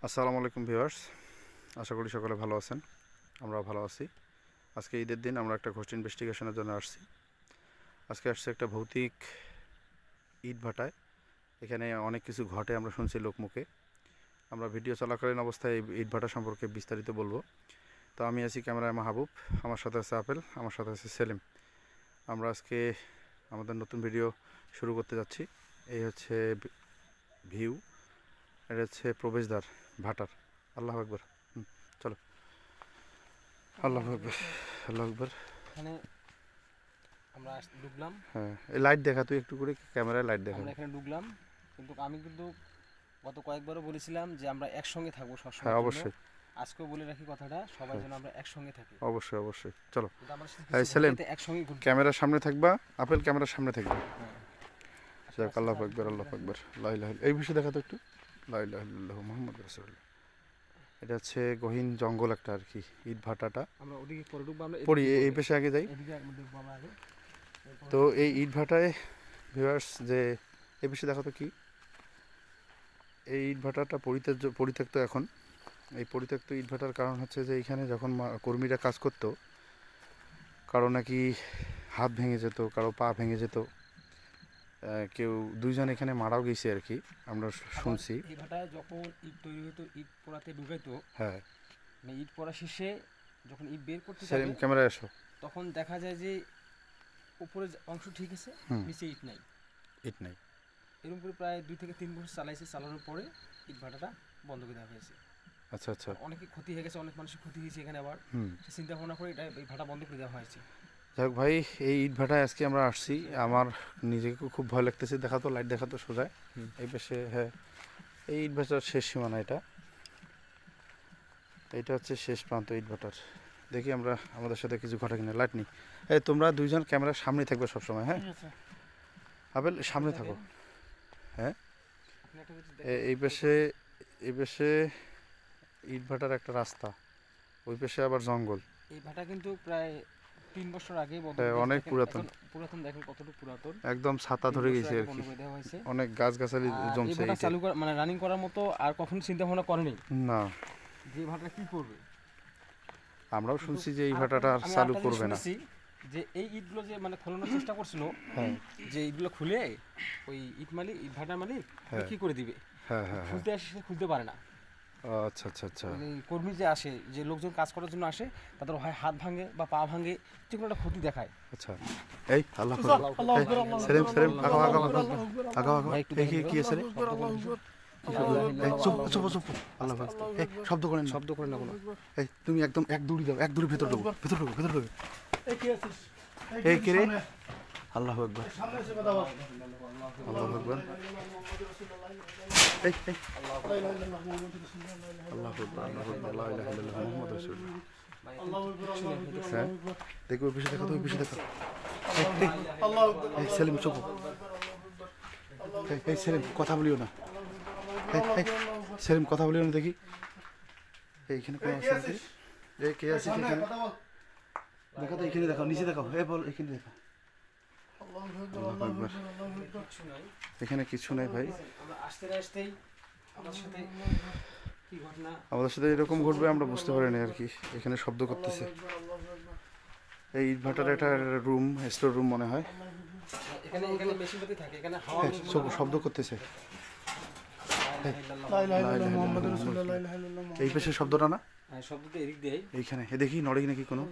আসসালামু আলাইকুম ভিউয়ার্স, আশা করি সকলে ভালো আছেন। আমরাও ভালো আছি। আজকে ঈদের দিন আমরা একটা ঘোস্ট ইনভেস্টিগেশনের জন্য আসছি। আজকে আসছে একটা ভৌতিক ইট ভাটায়। এখানে অনেক কিছু ঘটে আমরা শুনছি লোকমুখে। আমরা ভিডিও চলাকালীন অবস্থায় এই ইট ভাটা সম্পর্কে বিস্তারিত বলবো। তো আমি আছি ক্যামেরায় মাহবুব, আমার সাথে আছে আপেল, আমার সাথে আছে সেলিম। আমরা আজকে আমাদের নতুন ভিডিও শুরু করতে যাচ্ছি। এই হচ্ছে ভিউ, এটা হচ্ছে প্রবেশদ্বার ভাটার। আল্লাহু আকবার, চলো। আল্লাহু আকবার, আল্লাহু আকবার। এখানে আমরা ঢুকলাম। হ্যাঁ, এই লাইট দেখা, তুই একটু করে ক্যামেরায় লাইট দেখা। আমরা এখানে ঢুকলাম, কিন্তু আমি গত কয়েকবারও বলেছিলাম যে আমরা একসঙ্গে থাকবো সবসময়। হ্যাঁ, অবশ্যই। আজকেও বলে রাখি কথাটা, সবাই যেন আমরা একসঙ্গে থাকি। অবশ্যই অবশ্যই, চলো। এই সেলিম, একসঙ্গে ক্যামেরার সামনে থাকবা, আপেল ক্যামেরার সামনে থাকবে। হ্যাঁ। যাক, আল্লাহু আকবার, আল্লাহু আকবার, লা ইলাহা ইল্লাল্লাহ। এই বিষয়ে দেখা তো একটু, লা ইলাহা ইল্লাল্লাহু মুহাম্মাদুর রাসূলুল্লাহ। এটা হচ্ছে গহীন জঙ্গল একটা আর কি, ইট ভাটাটা। আমরা ওদিকে পরে ঢুকবো, আমরা পড়ি এই পেশে আগে যাই। এদিকে ঢুকবো আমরা আগে। তো এই ইট ভাটায় ভিউয়ার্স, যে এই বিষয়ে দেখা তো কি, এই ইট ভাটাটা পরিত্যক্ত এখন। এই পরিত্যক্ত ইট ভাটার কারণ হচ্ছে যে এইখানে যখন কর্মীরা কাজ করতো, কারো নাকি হাত ভেঙে যেত, কারো পা ভেঙে যেত, কেউ দুইজন এখানে মারাও গেছে আর কি, আমরা শুনছি। এই ভাটায় যখন ইট তৈরি হতো, ইট পোড়াতে ঢুকাইতো, হ্যাঁ, মানে ইট পোড়া শেষে যখন ইট বের করতে সেলিম যাবে, ক্যামেরায় এসো। তখন দেখা যায় যে উপরে অংশ ঠিক আছে, নিচে ইট নাই। ইট নাই। এরকম করে প্রায় 2 থেকে 3 বছর চালানোর পরে ইট ভাটাটা বন্ধ করে দেওয়া হয়েছে। আচ্ছা আচ্ছা। অনেকে ক্ষতি হয়ে গেছে, অনেক মানুষের ক্ষতি হয়েছে এখানে। আবার সে চিন্তা ভাবনা করে এই ভাটা বন্ধ করে দেওয়া হয়েছে। যাক ভাই, এই ইট ভাটায় আজকে আমরা আসছি। আমার নিজেকে খুব ভয় লাগতেছে। দেখাতো লাইট, দেখাতো সোজায় এই পাশে। হ্যাঁ, এই ইট ভাটার শেষ সীমানা এটা। এইটা হচ্ছে শেষ প্রান্ত ইট ভাটার। দেখি আমরা আমাদের সাথে কিছু ঘটে কিনা। লাইট নেই। এই তোমরা দুইজন ক্যামেরার সামনে থাকবে সবসময়। হ্যাঁ আবেল, সামনে থাকো। হ্যাঁ, এই পাশে ইট ভাটার একটা রাস্তা, ওই পাশে আবার জঙ্গল। এই ভাটা কিন্তু প্রায় 3 বছর আগে বন্ধ করে অনেক পুরাতন। পুরাতন দেখেন কতটুকু পুরাতন, একদম ছাতা ধরে গেছে আর কি। অনেক গাছগাছালি জমছে। এই ভাটা চালু করা মানে রানিং করার মতো আর কখনো চিন্তা ভাবনা করেনি না, যে ভাটা কি করবে। আমরাও শুনছি যে এই ভাটাটা আর চালু করবে না। যে এই ইটগুলো যে মানে খোলানোর চেষ্টা করছিল, যে ইটগুলো খুলে ওই ইট ভাটার মালিক কি করে দিবে। হ্যাঁ, খুলতে আসে, খুলতে পারে না। আচ্ছা আচ্ছা আচ্ছা। কর্মী যে আসে, যে লোকজন কাজ করার জন্য আসে, তাদের হয় হাত ভাঙে বা পা ভাঙে, যে কোনো একটা ক্ষতি দেখায়। আচ্ছা, এই আল্লাহ সেলিম সেলিম আগাও আগাও আগাও আগাও আগাও। এই কি আছে রে? আল্লাহ, এই শব্দ করেন না কোনো। এই তুমি একদম এক দৌড়ি দাও, এক দৌড়ি ভেতর ঢোকো, ভেতর ঢোকো, ভেতর ঢোকো। এই কে রে? আল্লাহু আকবার, আল্লাহু আকবার। এই এই আল্লাহু আকবার, আল্লাহু আকবার, লা ইলাহা ইল্লাল্লাহু মুহাম্মাদুর রাসূলুল্লাহ। হ্যাঁ, দেখো ওই পিছে দেখো, তো ওই পিছে দেখো। এই সেলিম চুপ। এই সেলিম কথা বলিও না। এই সেলিম কথা বলিও না। দেখি এইখানে কোন আছে নাকি? এই কে আছে এখানে? দেখো তো, এখানে দেখো, নিচে দেখো। এই বল, এখানে দেখো। আল্লাহু আকবার। এখানে কিছু নাই ভাই। আমাদের সাথে এরকম ঘটবে আমরা বুঝতে পারিনি আর কি। এখানে শব্দ করতেছে। এই ইট ভাটার একটা রুম, স্টোর রুম মনে হয়। শব্দ করতেছে। এই পাশে শব্দটা না, শব্দটা এদিক দিয়ে এইখানে দেখি নড়ে নাকি কোনো।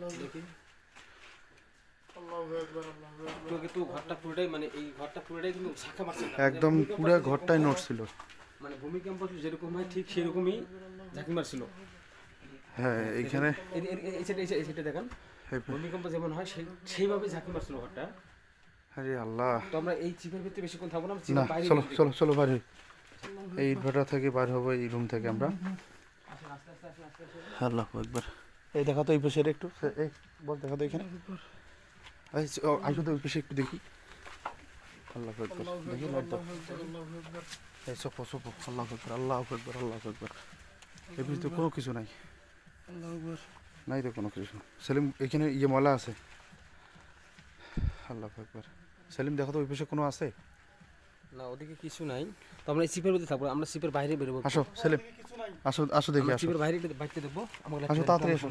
একদম পুরো ঘরটাই নড়ছিল, মানে ভূমিকম্প যেরকম হয় ঠিক সেরকমই ঝাঁকি মারছিল। হ্যাঁ, এইখানে সেটা দেখেন, ভূমিকম্প যেমন হয় সেইভাবে ঝাঁকি মারছিল ঘরটা। আরে আল্লাহ। তো আমরা এই চিপের ভিতরে বেশিক্ষণ থাকবো না, চলো চলো চলো বাইরে। এই ইটভাটা থেকে বাইর হবো, এই রুম থেকে আমরা। আল্লাহু আকবার। এই দেখা তো এই পাশে একটু, এই বল দেখা তো এখানে। আসো তো ওই পাশে একটু দেখি। আল্লাহু আকবার, দেখি লাইট দাও। এই সোপো সোপো, আল্লাহু আকবার, আল্লাহু আকবার, আল্লাহু আকবার। এই পাশে তো কোনো কিছু নাই। আল্লাহু আকবার, নাই তো কোনো কিছু। সেলিম, এখানে ময়লা আছে। আল্লাহু আকবার। সেলিম দেখো তো ওই পাশে কোনো আছে না? ওদিকে কিছু নাই। তো আমরা এই চিপের মধ্যে থাকবো, আমরা চিপের বাইরে বেরোবো। আসো সেলিম, আসো আসো দেখি আমরা আসো চিপের বাইরে বাইতে দেখবো আমাকে আসো তাড়াতাড়ি আসো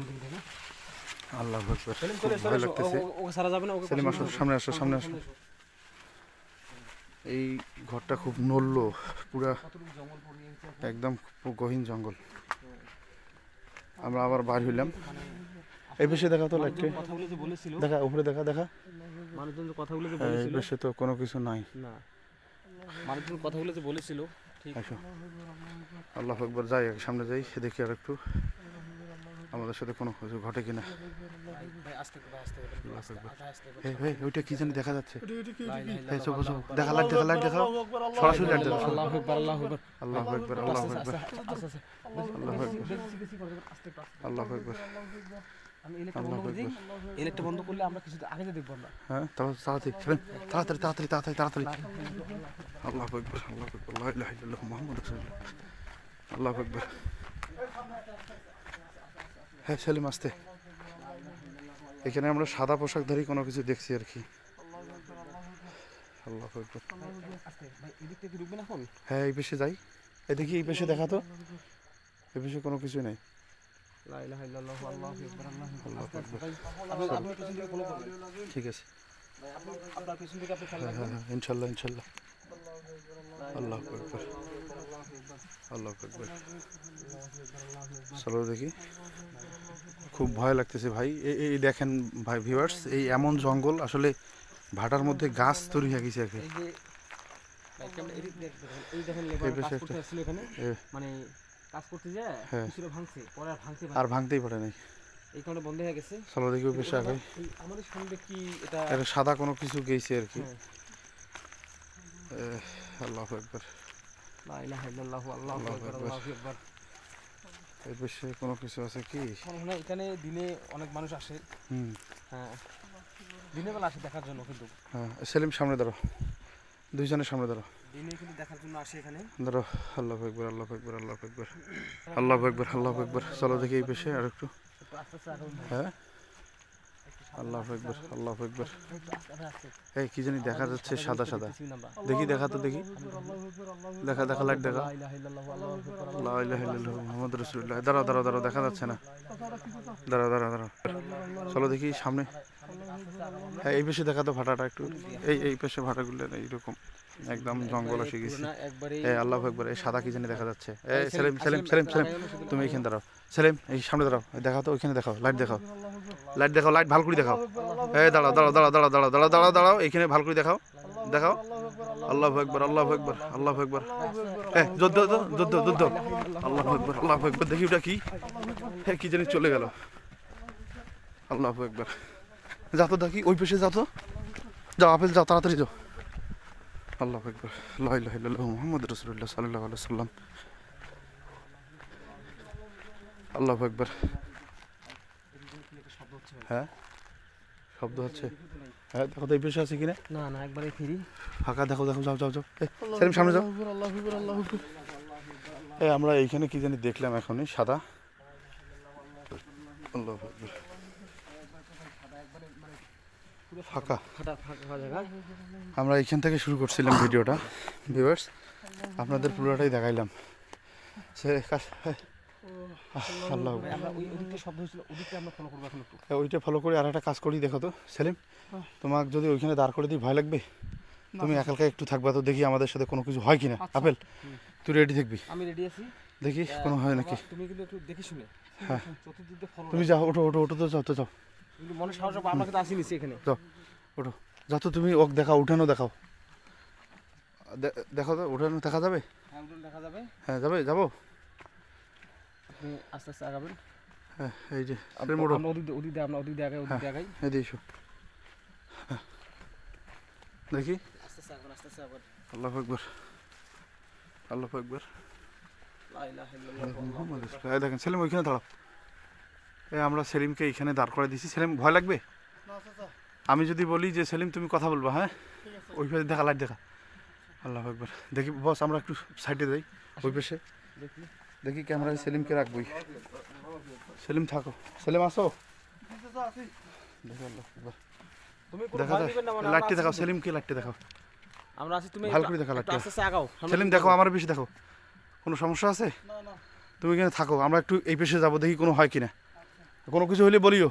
আল্লাহু আকবার খুব ভয় লাগতেছে ওকে সারা যাবে না ওকে সেলিম আসো সামনে আসো সামনে আসো এই ঘরটা খুব নড়ল পুরা একদম গহীন জঙ্গল আমরা আবার বার হইলাম এই পাশে দেখা তো লাইটে কথাগুলো যে বলেছিল দেখা উপরে দেখা দেখা মানুষজন যে কথাগুলো যে এই বলেছিল পাশে তো কোনো কিছু নাই না মানুষজন কথাগুলো যে বলেছিল ঠিক আসো আল্লাহু আকবার যাই সামনে যাই দেখি আর একটু আমাদের সাথে কোনো কিছু ঘটে কিনা ভাই আস্তে করে আস্তে করে এই ভাই ওইটা কি জানি দেখা যাচ্ছে এই চোখ চোখ দেখা লাইট দেখা লাইট দেখাও সরাসরি লাইট দেখাও আল্লাহু আকবার আল্লাহু আকবার আল্লাহু আকবার আল্লাহু আকবার আস্তে আল্লাহু আকবার আল্লাহু আকবার আমি ইলেকট্রিক বন্ধ করে দিই ইলেকট্রিক বন্ধ করলে আমরা কিছু আগে যে দেখব না হ্যাঁ তাড়াতাড়ি তাড়াতাড়ি তাড়াতাড়ি তাড়াতাড়ি তাড়াতাড়ি আল্লাহু আকবার আল্লাহু আকবার লা ইলাহা ইল্লাল্লাহু মুহাম্মাদুর রাসূলুল্লাহ আল্লাহু আকবার হ্যাঁ সেলিম আসতে এখানে আমরা সাদা পোশাকধারী কোনো কিছু দেখছি আর কি আল্লাহু আকবার আস্তে ভাই এদিক থেকে ঢুকবে না এখন হ্যাঁ এই পাশে যাই এই দেখি এই পাশে দেখা তো এই পাশে কোনো কিছু নেই লা ইলাহা ইল্লাল্লাহু আল্লাহু আকবার আল্লাহু আকবার আপনি পিছন থেকে ফলো করবেন ঠিক আছে আপনার পিছন থেকে আপনি খেয়াল হ্যাঁ রাখবেন হ্যাঁ ইনশাল্লাহ ইনশাল্লাহ আল্লাহু আকবার আল্লাহু আকবার চলো দেখি খুব ভয় লাগতেছে ভাই এই দেখেন ভাই ভিউয়ার্স এই এমন জঙ্গল আসলে ভাটার মধ্যে গাছ তৈরি হয়ে গেছে আর কি এই যে ভাই ক্যামেরা এদিক দিয়ে দেখেন এই দেখেন লেবার এই পাশে কাজ করতে আসছিল এখানে মানে কাজ করতে যায় হ্যাঁ। কিছুটা ভাঙছে পরে আর ভাঙতে আর ভাঙতেই পারে নাই এই কারণে বন্ধ হয়ে গেছে চলো দেখি ওই পাশে আগে এই আমাদের সামনে কি এটা একটা সাদা কোনো কিছু গেছে আর কি হ্যাঁ। আল্লাহু আকবার লা ইলাহা ইল্লাল্লাহু আল্লাহু আল্লাহু আকবার আকবার। আল্লাহু আকবার এই পাশে কোনো কিছু আছে কি আমার মনে হয় এখানে দিনে অনেক মানুষ আসে হুম হ্যাঁ দিনের বেলা আসে দেখার জন্য কিন্তু হ্যাঁ সেলিম সামনে দাঁড়াও দুইজনের সামনে দাঁড়াও দিনে কিন্তু দেখার জন্য আসে এখানে দাঁড়াও আল্লাহু আকবার আল্লাহু আকবার আল্লাহু আকবার আল্লাহু আকবার আল্লাহু আকবার চলো দেখি এই পাশে আর একটু একটু আস্তে আস্তে আগাউন ভাই হ্যাঁ আল্লাহু আকবার আল্লাহু আকবার একটু আস্তে আস্তে এই কি জানি দেখা যাচ্ছে সাদা সাদা দেখতেছি না আমরা দেখি দেখা তো দেখি দেখা দেখা লাইট দেখা লা ইলাহা ইল্লাল্লাহু আল্লাহু আকবার লা ইলাহা ইল্লাল্লাহু মুহাম্মাদুর রাসূলুল্লাহ দাঁড়াও দাঁড়াও দাঁড়াও দেখা যাচ্ছে না দাঁড়াও দাঁড়াও দাঁড়াও চলো দেখি সামনে হ্যাঁ এই পাশে দেখা তো ভাটাটা একটু এই পাশে ভাটাগুলো এইরকম একদম জঙ্গল এসে গেছে না একবারে এই আল্লাহু আকবার এই সাদা কি জানি দেখা যাচ্ছে এই সেলিম সেলিম সেলিম সেলিম তুমি এইখানে দাঁড়াও সেলিম এই সামনে দাঁড়াও দেখাও তো ওইখানে দেখাও লাইট দেখাও লাইট দেখাও লাইট ভালো করে দেখাও এই দাঁড়াও দাঁড়াও দাঁড়াও দাঁড়াও দাঁড়াও দাঁড়াও দাঁড়াও দাঁড়াও এইখানে ভালো করে দেখাও দেখাও আল্লাহু আকবার আল্লাহু আকবার আল্লাহু আকবার এই যুদ্ধ যুদ্ধ যুদ্ধ আল্লাহু আকবার আল্লাহু আকবার দেখি ওটা কি হ্যাঁ কি জানি চলে গেল আল্লাহু আকবার যাও তো দেখি ওই পাশে যাও তো যাও আপেল যাও তাড়াতাড়ি যাও আল্লাহু আকবার লা ইলাহা ইল্লাল্লাহু মুহাম্মাদুর রাসূলুল্লাহ সাল্লাল্লাহু আলাইহি ওয়াসাল্লাম আল্লাহু আকবার হ্যাঁ শব্দ হচ্ছে হ্যাঁ দেখো তো এই পাশে আছে কিনা না না একবারে ফিরি ফাঁকা দেখো দেখো যাও যাও যাও এই, সেলিম সামনে যাও এই আমরা এইখানে কি জানি দেখলাম এখনই সাদা আল্লাহু আকবার ফাঁকা ফাটা ফাঁকা জায়গা আমরা এইখান থেকে শুরু করছিলাম ভিডিওটা ভিউয়ার্স আপনাদের পুরোটাই দেখাইলাম সে আল্লাহ ভাই, আমরা ওই ওদিকে শব্দ হয়েছিল ওদিকে আমরা ফলো করবো এখন একটু ওইটা ফলো করে আর একটা কাজ করি দেখো তো সেলিম তোমাকে যদি ওইখানে দাঁড় করে দিই ভয় লাগবে তুমি একালকা একটু থাকবা তো দেখি আমাদের সাথে কোনো কিছু হয় কিনা আপেল তুই রেডি থাকবি আমি রেডি আছি দেখি কোনো হয় নাকি তুমি কিন্তু একটু দেখে শুনে হ্যাঁ। চতুর্দিক দিয়ে ফলো তুমি যাও ওঠো ওঠো ওঠো তো যাও তো যাও কিন্তু মনে সাহস হবে আমরা কিন্তু আসি নিছি এখানে যাও ওঠো যাও তো তুমি ওক দেখাও উঠানো দেখাও দেখো তো উঠানো দেখা যাবে হ্যাঁ ওটা দেখা যাবে হ্যাঁ যাবে যাবো আপনি আস্তে আস্তে আগাবেন হ্যাঁ এই যে আমরা মোড়ো ওদিক দিয়ে আমরা ওদিক দিয়ে আগাই ওদিক দিয়ে আগাই এদিকে এসো হ্যাঁ। দেখি আস্তে আস্তে আগাবেন আস্তে আস্তে আগাবেন আল্লাহু আকবার আল্লাহু আকবার লা ইলাহা ইল্লাল্লাহ মুহাম্মদ রাসূলুল্লাহ। এই দেখেন সেলিম ওইখানে দাঁড়াও এই আমরা সেলিমকে এইখানে দাঁড় করে দিছি সেলিম ভয় লাগবে আমি যদি বলি যে সেলিম তুমি কথা বলবা হ্যাঁ ওইভাবে দেখা লাইট দেখা আল্লাহু আকবার দেখি বস আমরা একটু সাইডে যাই ওই পাশে দেখি দেখি ক্যামেরায় সেলিমকে রাখবই সেলিম থাকো সেলিম আসো দেখো আল্লাহু আকবার তুমি কোনো দেখা ভয় যায় দিবেন না মানে আমরা লাইটটি আছি দেখাও কিন্তু। সেলিমকে লাইটটি দেখাও আমরা আছি তুমি ভালো একটু- করে দেখা একটু লাগবে। আস্তে আস্তে আগাও সামনে সেলিম দিকে দেখো আগাও। আমার বেশি দেখো কোনো সমস্যা আছে তুমি এখানে থাকো, আমরা একটু এই পেশে যাবো, দেখি কোনো হয় কিনা, কোনো কিছু হলে বলিও।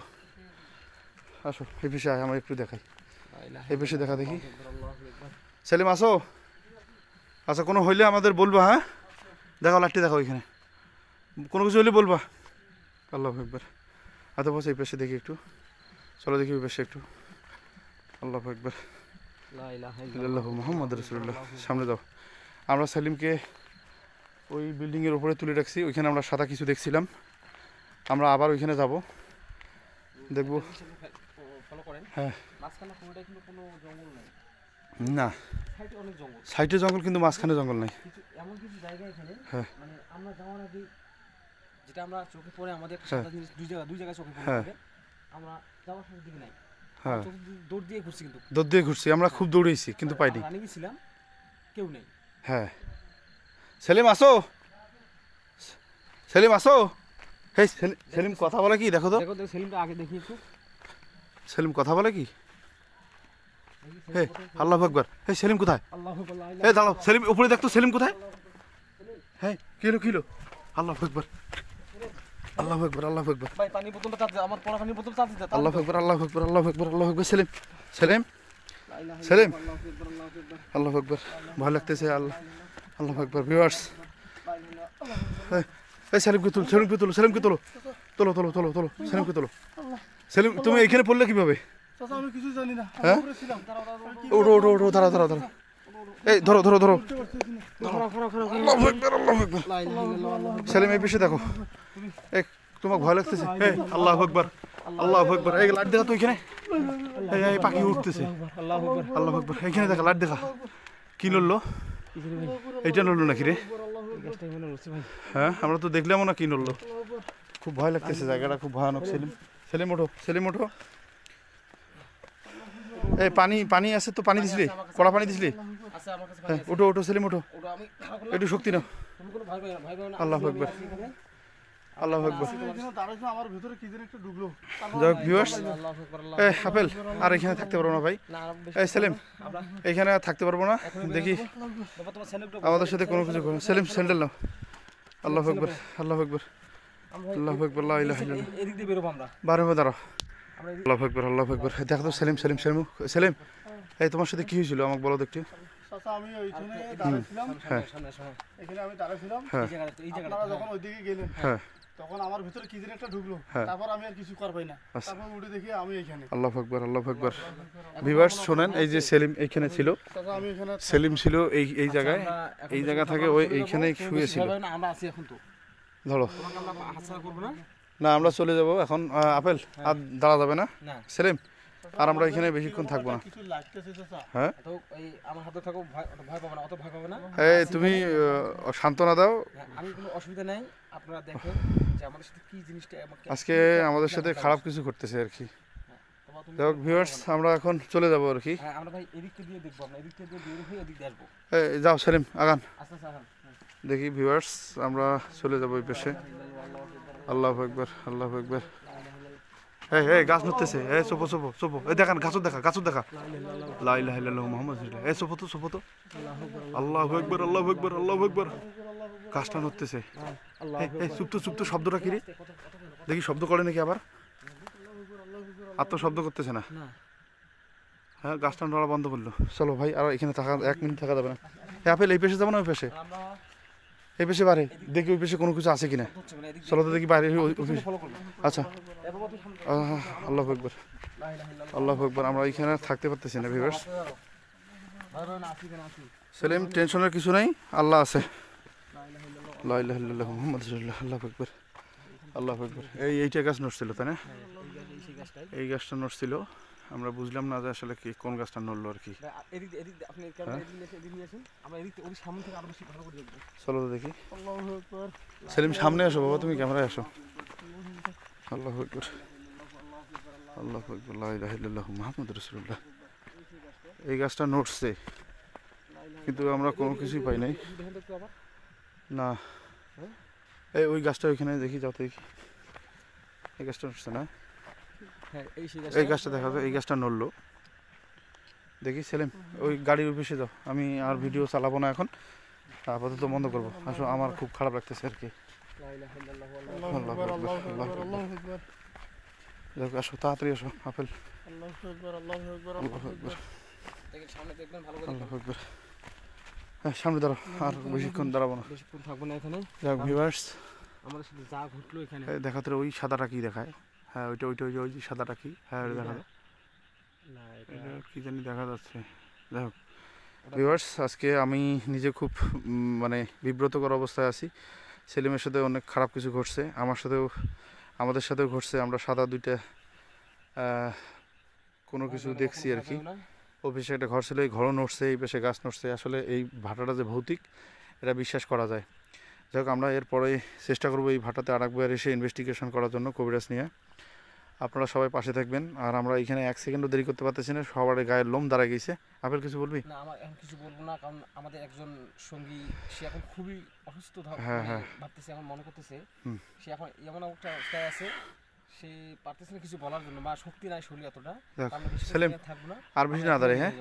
আসো এই পেশে আয়, আমরা একটু দেখাই, এই পেশে দেখা দেখি। সেলিম আসো, আচ্ছা কোনো হইলে আমাদের বলবা, হ্যাঁ দেখাও, লাঠি দেখাও এখানে, কোনো কিছু হলে বলবা। আল্লাহু আকবার। আচ্ছা বস এই পেশে দেখি একটু, চলো দেখি ওই পেশে একটু। আল্লাহু আকবার, মুহাম্মদ রাসূলুল্লাহ। সামনে যাও। আমরা সেলিমকে ওই বিল্ডিংয়ের উপরে তুলে রাখছি, ওইখানে আমরা সাদা কিছু দেখছিলাম, আমরা আবার ওইখানে যাব, দেখবো। হ্যাঁ না, সাইডে জঙ্গল কিন্তু মাঝখানে জঙ্গল নাই। এমন কিছু জায়গা এখানে হ্যাঁ মানে আমরা যাওয়ার আগে যেটা আমরা চোখে পড়ে আমাদের একটা হ্যাঁ সাদা জিনিস দুই জায়গায় চোখে হ্যাঁ পড়ে, আমরা যাওয়ার সময় দিকে নাই, হ্যাঁ দৌড় দিয়ে ঘুরছি, কিন্তু দৌড় দিয়ে ঘুরছি, আমরা খুব দৌড়েছি কিন্তু পাইনি। রানিং ছিলাম, কেউ নেই। হ্যাঁ সেলিম আসো, সেলিম আসো। হে সেলিম কথা বলে কি, দেখো তো দেখো তো সেলিমটা আগে দেখি একটু, সেলিম কথা বলে কি। হে আল্লাহু আকবার। হে সেলিম কোথায়? আল্লাহু আকবার। হে দাঁড়াও, সেলিম উপরে দেখতো, সেলিম কোথায়? হ্যাঁ কিলো আল্লাহু আকবার, আল্লাহু আকবার, আল্লাহু আকবার, ভাই পানি বোতলটা তাতে আমার পড়া পানির বোতল তাতে দাও। আল্লাহু আকবার, আল্লাহু আকবার, আল্লাহু আকবার, আল্লাহু আকবার। সেলিম সেলিম সেলিম, আল্লাহু আকবার, ভয় লাগতেছে। আল্লাহু আকবার। ভিউয়ার্স, এই সেলিমকে তুলো, সেলিমকে তুলো, সেলিমকে তোলো, তোলো তোলো তোলো তোলো, সেলিমকে তোলো। সেলিম তুমি এখানে পড়লে কিভাবে? আমি কিছু জানি না, হ্যাঁ ওঠো ওঠো ওঠো, দাঁড়াও দাঁড়াও দাঁড়াও, এই ধরো ধরো ধরো। আল্লাহু আকবার, আল্লাহু আকবার। সেলিম এই পেশে দেখো, এই তোমাকে ভয় লাগতেছে? এই আল্লাহু আকবার, আল্লাহু আকবার। এই লাইট দেখা তো এখানে, এই পাখি উঠতেছে। আল্লাহু আকবার, আল্লাহু আকবার। এখানে দেখা, লাইট দেখা, কি নড়লো? এইটা নড়লো নাকি রে? হ্যাঁ আমরা তো দেখলাম না কি নড়লো, খুব ভয় লাগতেছে, জায়গাটা খুব ভয়ানক। সেলিম সেলিম ওঠো, সেলিম ওঠো। এই পানি পানি আছে তো, পানি দিছিলি, কড়া পানি দিছিলি? আচ্ছা আমার কাছে হ্যাঁ ওঠো ওঠো, সেলিম ওঠো, ওটা আমি একটু শক্তি নাও। তুমি কোনো ভয় পাই না। আল্লাহু আকবার, আল্লাহু আকবার। দাঁড়াইছো, আমার ভিতরে কি যেন একটা ঢুকলো। যাক ভিউয়ার্স, আল্লাহু আকবার। এই আপেল আর এখানে থাকতে পারবো না ভাই। না এই সেলিম এখানে আর থাকতে পারবো না, দেখি বাবা তোমার স্যান্ডেলটা আমাদের সাথে কোনো কিছু করো। সেলিম স্যান্ডেল নাও। আল্লাহু আকবার, আল্লাহু আকবার, আল্লাহু আকবার, লা ইলাহা ইল্লাল্লাহ। এদিক দিয়ে বেরোবো আমরা। বারো হয়ে দাঁড়াও। আমরা আল্লাহু আকবার, আল্লাহু আকবার। দেখো তো সেলিম সেলিম সেলিম সেলিম, এই তোমার সাথে কি হয়েছিল আমাকে বলো তো একটু। চাচা আমি ওইখানে দাঁড়াইছিলাম, হ্যাঁ সামনে এখানে আমি দাঁড়াইছিলাম, হ্যাঁ এই জায়গাটা আপনারা যখন ওইদিকে গেলেন হ্যাঁ তখন আমার ভিতরে কি যেন একটা ঢুকলো, হ্যাঁ। তারপর আমি আর কিছু কর পাই না, আচ্ছা। তারপর উঠে দেখি আমি এখানে। আল্লাহু আকবার, আল্লাহু আকবার। ভিউয়ার্স শোনেন, এই যে সেলিম এইখানে ছিল, চাচা আমি এখানে সেলিম ছিল এই জায়গায়, এই জায়গা থেকে ওই এইখানেই শুয়েছিল। আমরা আছি এখন তো, ধরো তোমাকে আমরা হাতছাড়া করবো না। না, আমরা চলে যাব এখন। আপেল আর দাঁড়া যাবে না না সেলিম, আর আমরা এখানে বেশিক্ষণ থাকবো না। কিছু লাগতেছে চাচা। হ্যাঁ তো এই আমার হাতে থাকো, ভয় পাবে না, অত ভয় পাবে না। এই তুমি সান্ত্বনা দাও। হ্যাঁ, আমি কোনো অসুবিধা নাই, আপনারা দেখেন যে আমাদের সাথে কি জিনিসটা আমাকে আজকে আমাদের সাথে খারাপ কিছু করতেছে আর কি। তোমার তুমি যাই হোক ভিউয়ার্স, আমরা এখন চলে যাব আর কি। হ্যাঁ আমরা ভাই এদিকটা দিয়ে দেখবো, আমরা এদিকটা দিয়ে বের হয়ে এদিক দিয়ে আসবো। এই যাও সেলিম আগান, আস্তে আস্তে আগান। দেখি ভিউয়ার্স আমরা চলে যাব ওই পেশে। আল্লাহু আকবার, আল্লাহু আকবার। এই এই গাছ নড়তেছে, এই সোপো সোপো সোপো, এই দেখান গাছও দেখা, গাছও দেখা। লা ইলাহা ইল্লাল্লাহু মুহাম্মাদুর রাসূলুল্লাহ। এই সোপো তো। আল্লাহু আকবার, আল্লাহু আকবার, আল্লাহু আকবার। গাছটা নড়তেছে। এই চুপ তো শব্দটা কি রে? দেখি শব্দ করে নাকি আবার? আর তো শব্দ করতেছে না। হ্যাঁ গাছটা নড়া বন্ধ করলো। চলো ভাই, আর এখানে থাকা 1 মিনিট থাকা যাবে না। এই আপেল এই পেশে যাবো না ওই পেশে? আমরা এই পেশে বাড়ে দেখি ওই পেশে কোনো কিছু আছে কিনা। হচ্ছে মানে এদিক চলো তো দেখি বাইরে ফলো করবো। আচ্ছা। এ বাবা তুই সামনে আল্লাহু আকবার, আল্লাহু আকবার। আমরা এখানে থাকতে পারতেছি না ভিউয়ার্স। ভাই ভাই না আসি কেন আসি। সেলিম টেনশনের কিছু নাই, আল্লাহ আছে। লা ইলাহা ইল্লাল্লাহু মুহাম্মাদুর রাসূলুল্লাহ। আল্লাহু আকবার, আল্লাহু আকবার। এইটা গাছ নড়ছিল তাই না? এই গাছটাই এই গাছটা নড়ছিল, আমরা বুঝলাম না যে আসলে কি কোন গাছটা নড়লো আর কি। এদিক আপনি এদিক নিয়ে আসুন, আমরা এদিক ওই সামনে থেকে আরো বেশি ভালো করে দেখবো। চলো তো দেখি। আল্লাহু আকবার। সেলিম সামনে আসো বাবা, তুমি ক্যামেরায় আসো। আল্লাহু আকবার, আল্লাহু আকবার, লা ইলাহা ইল্লাল্লাহু মুহাম্মাদুর রাসূলুল্লাহ। এই গাছটা নড়ছে কিন্তু আমরা কোনো কিছুই পাই নাই। দেখেন তো একটু আবার। না এই ওই গাছটা ওইখানে দেখি, যাও তো দেখি। এই গাছটা নড়ছে না? হ্যাঁ এই সেই এই গাছটা দেখা যায়, এই গাছটা নড়লো। দেখি সেলিম ওই গাড়ির অফিসে যাও, আমি আর ভিডিও চালাবো না এখন, আপাতত বন্ধ করবো। আসলে আমার খুব খারাপ লাগতেছে আর কি। আল্লাহু আকবার আল্লাহু আকবার আল্লাহু আকবার যাক, আসো তাড়াতাড়ি আসো আপেল। আল্লাহু আকবার আল্লাহু আকবার আল্লাহু আল্লাহু আকবার, আকবার দেখেন সামনে দেখবেন ভালো করে আল্লাহু আকবার। হ্যাঁ, সামনে দাঁড়াও, আর বেশিক্ষণ দাঁড়াবো না। বেশিক্ষণ থাকবো না এখানে। যাক ভিউয়ার্স, আমাদের সাথে যা ঘটলো এখানে, দেখাতে ওই সাদাটা কি দেখায়? হ্যাঁ, ওইটা ওইটা ওই যে ওই যে সাদাটা কি? হ্যাঁ, ওইটা দেখা যায়। না এটা এটা কি জানি দেখা যাচ্ছে। যাই হোক ভিউয়ার্স, আজকে আমি নিজে খুব মানে বিব্রতকর অবস্থায় আছি। সেলিমের সাথে অনেক খারাপ কিছু ঘটছে, আমার সাথেও, আমাদের সাথেও ঘটছে। আমরা সাদা দুইটা কোনো কিছু দেখছি আর কি। অফিসে একটা ঘর ছিল, এই ঘরও নড়ছে, এই পাশে গাছ নড়ছে। আসলে এই ভাটাটা যে ভৌতিক, এটা বিশ্বাস করা যায়। যাই হোক, আমরা এরপরে চেষ্টা করবো এই ভাটাতে আরেকবার এসে ইনভেস্টিগেশন করার জন্য কবিরাজ নিয়ে। আপনারা সবাই পাশে থাকবেন। আর আমরা এখানে 1 সেকেন্ডও দেরি করতে পারতেছি না, সবার গায়ের লোম দাঁড়ায় গেছে। আপেল কিছু বলবি? না, আমার এখন কিছু বলবো না, কারণ আমাদের একজন সঙ্গী, সে এখন খুবই অসুস্থ হ্যাঁ, হ্যাঁ। ভাবতেছে, এখন মনে করতেছে হুম। সে এখন এমন একটা অবস্থায় আছে, সে পারতেছে না কিছু বলার জন্য, বা শক্তি নাই শরীর এতটা। যাক, আমরা বেশি সেলিম, থাকবো না, আর বেশি না দাঁড়াই। হ্যাঁ,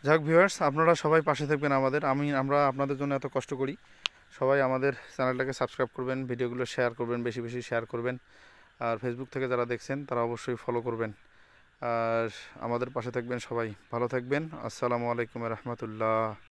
যাক ভিউয়ার্স, আপনারা সবাই পাশে থাকবেন আমাদের। আমরা আপনাদের জন্য এত কষ্ট করি। সবাই আমাদের চ্যানেলটাকে সাবস্ক্রাইব করবেন, ভিডিওগুলো শেয়ার করবেন, বেশি বেশি শেয়ার করবেন। আর ফেসবুক থেকে যারা দেখছেন তারা অবশ্যই ফলো করবেন। আর আমাদের পাশে থাকবেন, সবাই ভালো থাকবেন। আসসালামু আলাইকুম রহমতুল্লাহ।